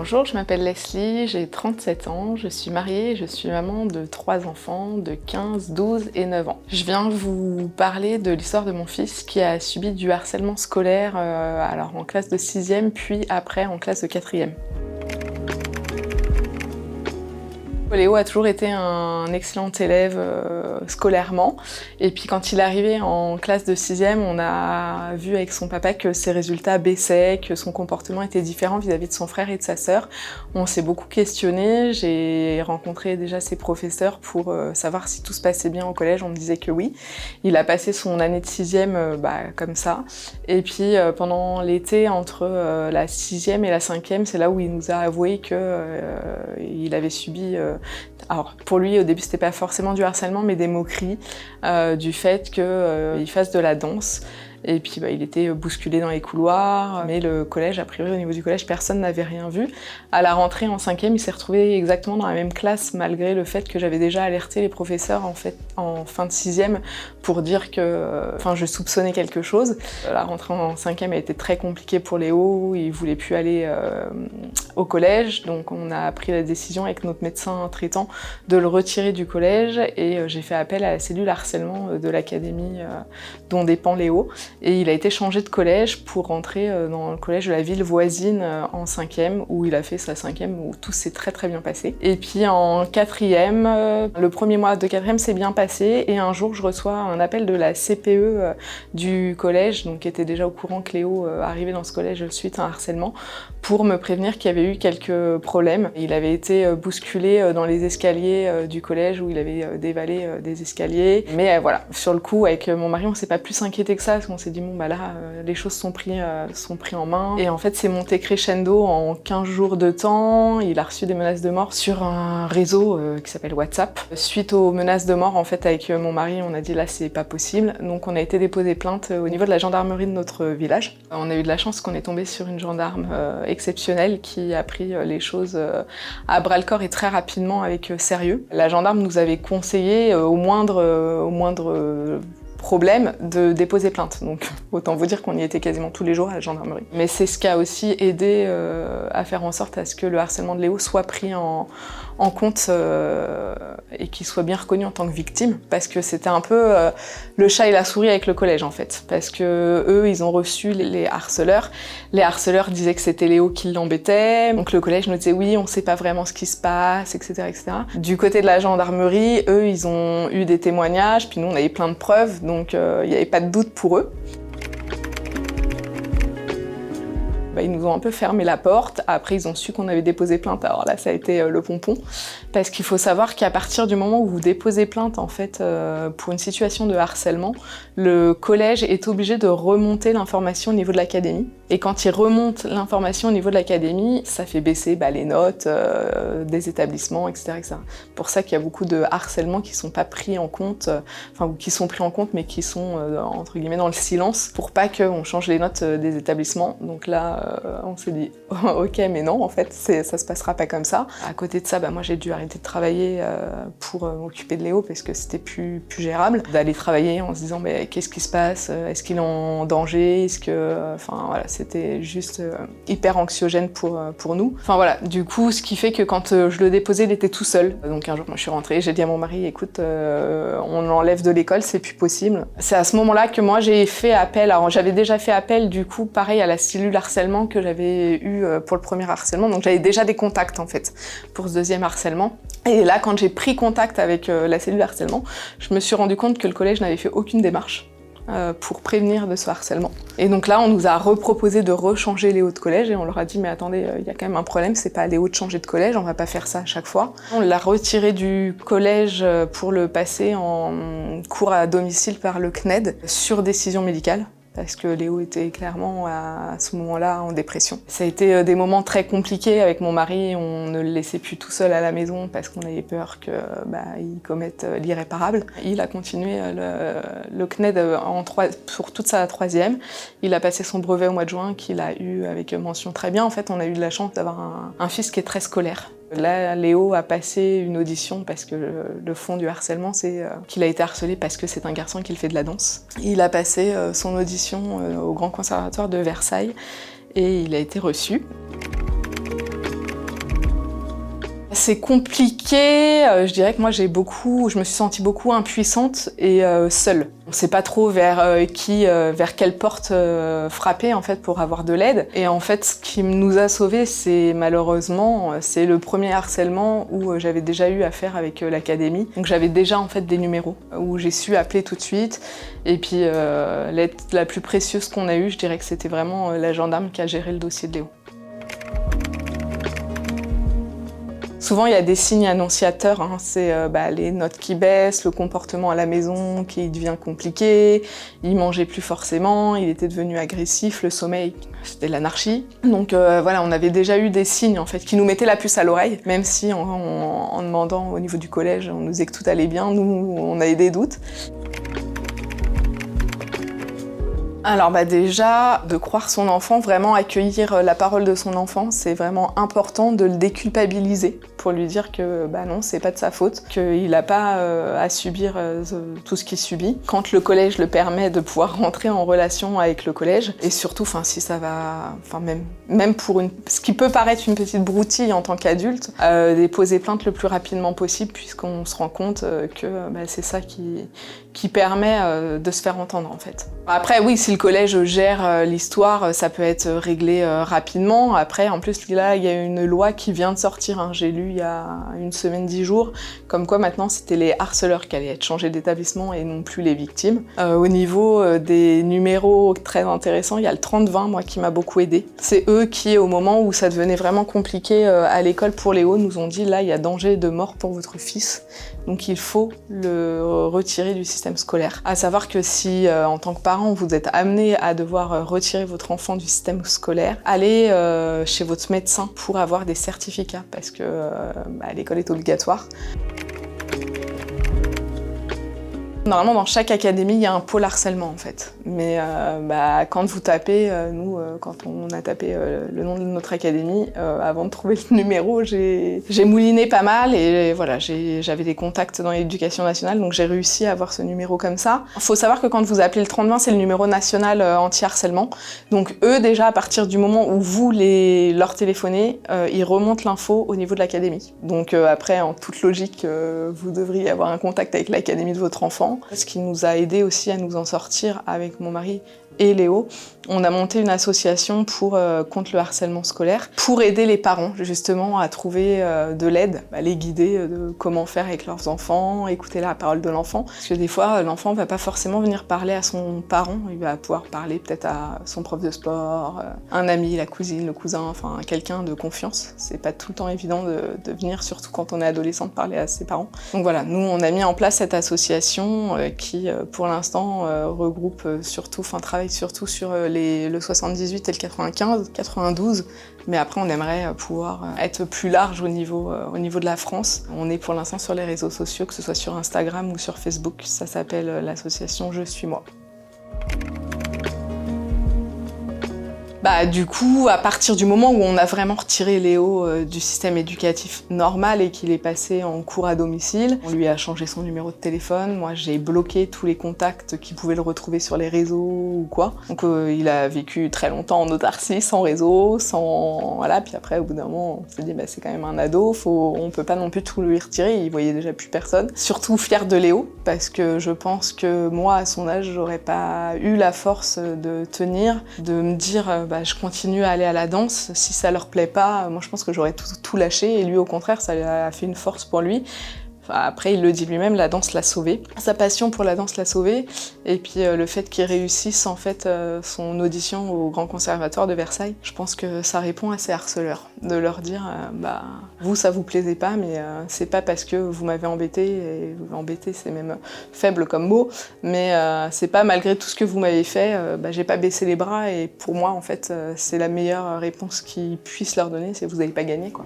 Bonjour, je m'appelle Leslie, j'ai 37 ans, je suis mariée et je suis maman de 3 enfants de 15, 12 et 9 ans. Je viens vous parler de l'histoire de mon fils qui a subi du harcèlement scolaire alors en classe de 6e puis après en classe de 4e. Léo a toujours été un excellent élève scolairement et puis quand il est arrivé en classe de 6e, on a vu avec son papa que ses résultats baissaient, que son comportement était différent vis-à-vis de son frère et de sa sœur. On s'est beaucoup questionné, j'ai rencontré déjà ses professeurs pour savoir si tout se passait bien au collège, on me disait que oui. Il a passé son année de 6e comme ça et puis pendant l'été entre la 6e et la 5e, c'est là où il nous a avoué qu'il avait subi alors pour lui au début c'était pas forcément du harcèlement mais des moqueries du fait qu'il fasse de la danse et puis il était bousculé dans les couloirs mais le collège, a priori au niveau du collège personne n'avait rien vu. À la rentrée en 5e il s'est retrouvé exactement dans la même classe malgré le fait que j'avais déjà alerté les professeurs en fin de 6e pour dire que je soupçonnais quelque chose. La rentrée en 5e a été très compliquée pour Léo, il voulait plus aller au collège donc on a pris la décision avec notre médecin traitant de le retirer du collège et j'ai fait appel à la cellule harcèlement de l'académie dont dépend Léo. Et il a été changé de collège pour rentrer dans le collège de la ville voisine en 5e, où il a fait sa 5e, où tout s'est très très bien passé. Et puis en 4e, le premier mois de 4e s'est bien passé, et un jour je reçois un appel de la CPE du collège, donc qui était déjà au courant que Léo arrivait dans ce collège suite à un harcèlement, pour me prévenir qu'il y avait eu quelques problèmes. Il avait été bousculé dans les escaliers du collège, où il avait dévalé des escaliers. Mais voilà, sur le coup, avec mon mari, on s'est pas plus inquiété que ça, parce qu'on s'est dit, bon là, les choses sont prises en main. Et en fait, c'est monté crescendo en 15 jours de temps. Il a reçu des menaces de mort sur un réseau qui s'appelle WhatsApp. Suite aux menaces de mort, en fait, avec mon mari, on a dit là, c'est pas possible. Donc on a été déposer plainte au niveau de la gendarmerie de notre village. On a eu de la chance qu'on est tombé sur une gendarme exceptionnelle qui a pris les choses à bras-le-corps et très rapidement avec sérieux. La gendarme nous avait conseillé au moindre problème de déposer plainte. Donc autant vous dire qu'on y était quasiment tous les jours à la gendarmerie. Mais c'est ce qui a aussi aidé à faire en sorte à ce que le harcèlement de Léo soit pris en compte et qu'il soit bien reconnu en tant que victime, parce que c'était un peu le chat et la souris avec le collège en fait, parce que eux ils ont reçu les harceleurs disaient que c'était Léo qui l'embêtait, donc le collège nous disait oui on sait pas vraiment ce qui se passe, etc. Du côté de la gendarmerie, eux ils ont eu des témoignages, puis nous on avait plein de preuves, donc il n'y avait pas de doute pour eux. Ils nous ont un peu fermé la porte, après ils ont su qu'on avait déposé plainte, alors là ça a été le pompon, parce qu'il faut savoir qu'à partir du moment où vous déposez plainte en fait pour une situation de harcèlement, le collège est obligé de remonter l'information au niveau de l'académie, et quand il remonte l'information au niveau de l'académie, ça fait baisser les notes des établissements, etc. Pour ça qu'il y a beaucoup de harcèlements qui sont pas pris en compte, ou qui sont pris en compte mais qui sont entre guillemets dans le silence, pour pas qu'on change les notes des établissements. Donc là on s'est dit ok mais non en fait ça se passera pas comme ça. À côté de ça moi j'ai dû arrêter de travailler pour m'occuper de Léo parce que c'était plus gérable d'aller travailler en se disant mais qu'est-ce qui se passe, est-ce qu'il est en danger, est-ce que voilà c'était juste hyper anxiogène pour nous. Du coup ce qui fait que quand je le déposais il était tout seul. Donc un jour moi je suis rentrée, j'ai dit à mon mari écoute on l'enlève de l'école, c'est plus possible. C'est à ce moment-là que moi j'ai fait appel, alors j'avais déjà fait appel du coup pareil à la cellule harcèlement que j'avais eu pour le premier harcèlement, donc j'avais déjà des contacts en fait pour ce deuxième harcèlement. Et là quand j'ai pris contact avec la cellule harcèlement, je me suis rendu compte que le collège n'avait fait aucune démarche pour prévenir de ce harcèlement. Et donc là on nous a reproposé de rechanger Léo de collège et on leur a dit mais attendez, il y a quand même un problème, c'est pas à Léo de changer de collège, on va pas faire ça à chaque fois. On l'a retiré du collège pour le passer en cours à domicile par le CNED sur décision médicale, parce que Léo était clairement à ce moment-là en dépression. Ça a été des moments très compliqués avec mon mari, on ne le laissait plus tout seul à la maison parce qu'on avait peur qu'il commette l'irréparable. Il a continué le CNED pour toute sa 3e. Il a passé son brevet au mois de juin qu'il a eu avec mention très bien. En fait, on a eu de la chance d'avoir un fils qui est très scolaire. Là, Léo a passé une audition parce que le fond du harcèlement, c'est qu'il a été harcelé parce que c'est un garçon qui fait de la danse. Il a passé son audition au Grand Conservatoire de Versailles et il a été reçu. C'est compliqué, je dirais que moi je me suis sentie beaucoup impuissante et seule. On ne sait pas trop vers quelle porte frapper en fait pour avoir de l'aide. Et en fait, ce qui nous a sauvés, c'est malheureusement, c'est le premier harcèlement où j'avais déjà eu affaire avec l'académie. Donc j'avais déjà en fait des numéros où j'ai su appeler tout de suite. Et puis l'aide la plus précieuse qu'on a eue, je dirais que c'était vraiment la gendarme qui a géré le dossier de Léo. Souvent, il y a des signes annonciateurs, hein. C'est les notes qui baissent, le comportement à la maison qui devient compliqué, il mangeait plus forcément, il était devenu agressif, le sommeil, c'était l'anarchie. Donc voilà, on avait déjà eu des signes en fait qui nous mettaient la puce à l'oreille, même si en demandant au niveau du collège, on nous disait que tout allait bien, nous, on avait des doutes. Alors déjà, de croire son enfant, vraiment accueillir la parole de son enfant, c'est vraiment important de le déculpabiliser pour lui dire que non, c'est pas de sa faute, qu'il n'a pas à subir tout ce qu'il subit. Quand le collège le permet de pouvoir rentrer en relation avec le collège, et surtout si ça va, même pour ce qui peut paraître une petite broutille en tant qu'adulte, déposer plainte le plus rapidement possible puisqu'on se rend compte que c'est ça qui permet de se faire entendre en fait. Après oui, si le collège gère l'histoire, ça peut être réglé rapidement. Après, en plus, là, il y a une loi qui vient de sortir, hein. J'ai lu il y a une semaine, 10 jours, comme quoi maintenant c'était les harceleurs qui allaient être changés d'établissement et non plus les victimes. Au niveau des numéros très intéressants, il y a le 30-20, moi, qui m'a beaucoup aidée. C'est eux qui, au moment où ça devenait vraiment compliqué à l'école pour Léo, nous ont dit là, il y a danger de mort pour votre fils, donc il faut le retirer du système scolaire. À savoir que si, en tant que parent, vous êtes amené à devoir retirer votre enfant du système scolaire, allez chez votre médecin pour avoir des certificats, parce que l'école est obligatoire. Normalement, dans chaque académie, il y a un pôle harcèlement en fait. Mais quand vous tapez, quand on a tapé le nom de notre académie, avant de trouver le numéro, j'ai mouliné pas mal et voilà, j'avais des contacts dans l'éducation nationale, donc j'ai réussi à avoir ce numéro comme ça. Il faut savoir que quand vous appelez le 3020, c'est le numéro national anti-harcèlement. Donc eux, déjà, à partir du moment où vous leur téléphonez, ils remontent l'info au niveau de l'académie. Donc après, en toute logique, vous devriez avoir un contact avec l'académie de votre enfant. Ce qui nous a aidé aussi à nous en sortir avec mon mari et Léo. On a monté une association contre le harcèlement scolaire pour aider les parents justement à trouver de l'aide, les guider de comment faire avec leurs enfants, écouter la parole de l'enfant. Parce que des fois, l'enfant ne va pas forcément venir parler à son parent, il va pouvoir parler peut-être à son prof de sport, un ami, la cousine, le cousin, enfin quelqu'un de confiance. C'est pas tout le temps évident de venir, surtout quand on est adolescent, de parler à ses parents. Donc voilà, nous on a mis en place cette association qui pour l'instant regroupe travaille surtout sur le 78 et le 95, 92, mais après on aimerait pouvoir être plus large au niveau de la France. On est pour l'instant sur les réseaux sociaux, que ce soit sur Instagram ou sur Facebook, ça s'appelle l'association Je suis moi. Du coup, à partir du moment où on a vraiment retiré Léo du système éducatif normal et qu'il est passé en cours à domicile, on lui a changé son numéro de téléphone. Moi, j'ai bloqué tous les contacts qui pouvaient le retrouver sur les réseaux ou quoi. Donc, il a vécu très longtemps en autarcie, sans réseau, voilà. Puis après, au bout d'un moment, on s'est dit, c'est quand même un ado, on peut pas non plus tout lui retirer. Il voyait déjà plus personne. Surtout fier de Léo, parce que je pense que moi, à son âge, j'aurais pas eu la force de tenir, de me dire, je continue à aller à la danse. Si ça leur plaît pas, moi je pense que j'aurais tout lâché et lui au contraire ça a fait une force pour lui. Après il le dit lui-même, la danse l'a sauvé. Sa passion pour la danse l'a sauvé et puis le fait qu'il réussisse en fait son audition au Grand Conservatoire de Versailles, je pense que ça répond à ces harceleurs. De leur dire vous ça vous plaisait pas mais c'est pas parce que vous m'avez embêté, et embêté c'est même faible comme mot, mais c'est pas malgré tout ce que vous m'avez fait, j'ai pas baissé les bras et pour moi en fait c'est la meilleure réponse qu'ils puissent leur donner, c'est vous avez pas gagné quoi.